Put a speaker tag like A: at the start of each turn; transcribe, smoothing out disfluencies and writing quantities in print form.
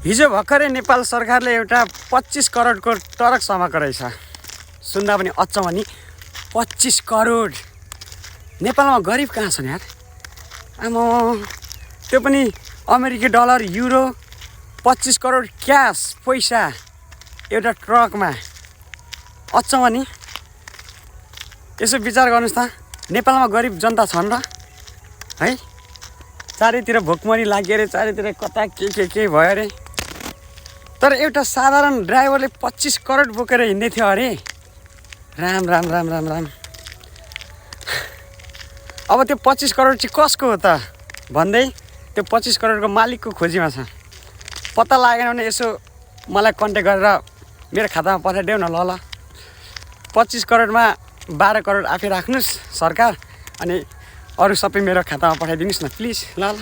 A: हिजो भर्खरै नेपाल सरकारले एउटा 25 करोडको ट्रक समाएको रहेछ। सुन्दा पनि अचम्म नि, 25 करोड। नेपालमा गरिब कहाँ छन् यार? आमा, त्यो पनि अमेरिकी डलर, युरो, 25 करोड क्यास पैसा एउटा ट्रकमा। अचम्म नि। यसो विचार गर्नुहोस् त, नेपालमा गरिब जनता छन् र है? चारैतिर भोकमरी लाग्यो अरे, चारैतिर कता के भयो अरे। तर एउटा साधारण ड्राइभरले 25 करोड बोकेर हिँड्दै थियो अरे। राम राम राम राम राम। अब त्यो 25 करोड चाहिँ कसको हो त भन्दै त्यो 25 करोडको मालिकको खोजीमा छ। पत्ता लागेन भने यसो मलाई कन्ट्याक्ट गरेर मेरो खातामा पठाइदेऊ न। ल 25 करोडमा 12 करोड आफै राख्नुहोस् सरकार, अनि अरू सबै मेरो खातामा पठाइदिनुहोस् न प्लिज। ल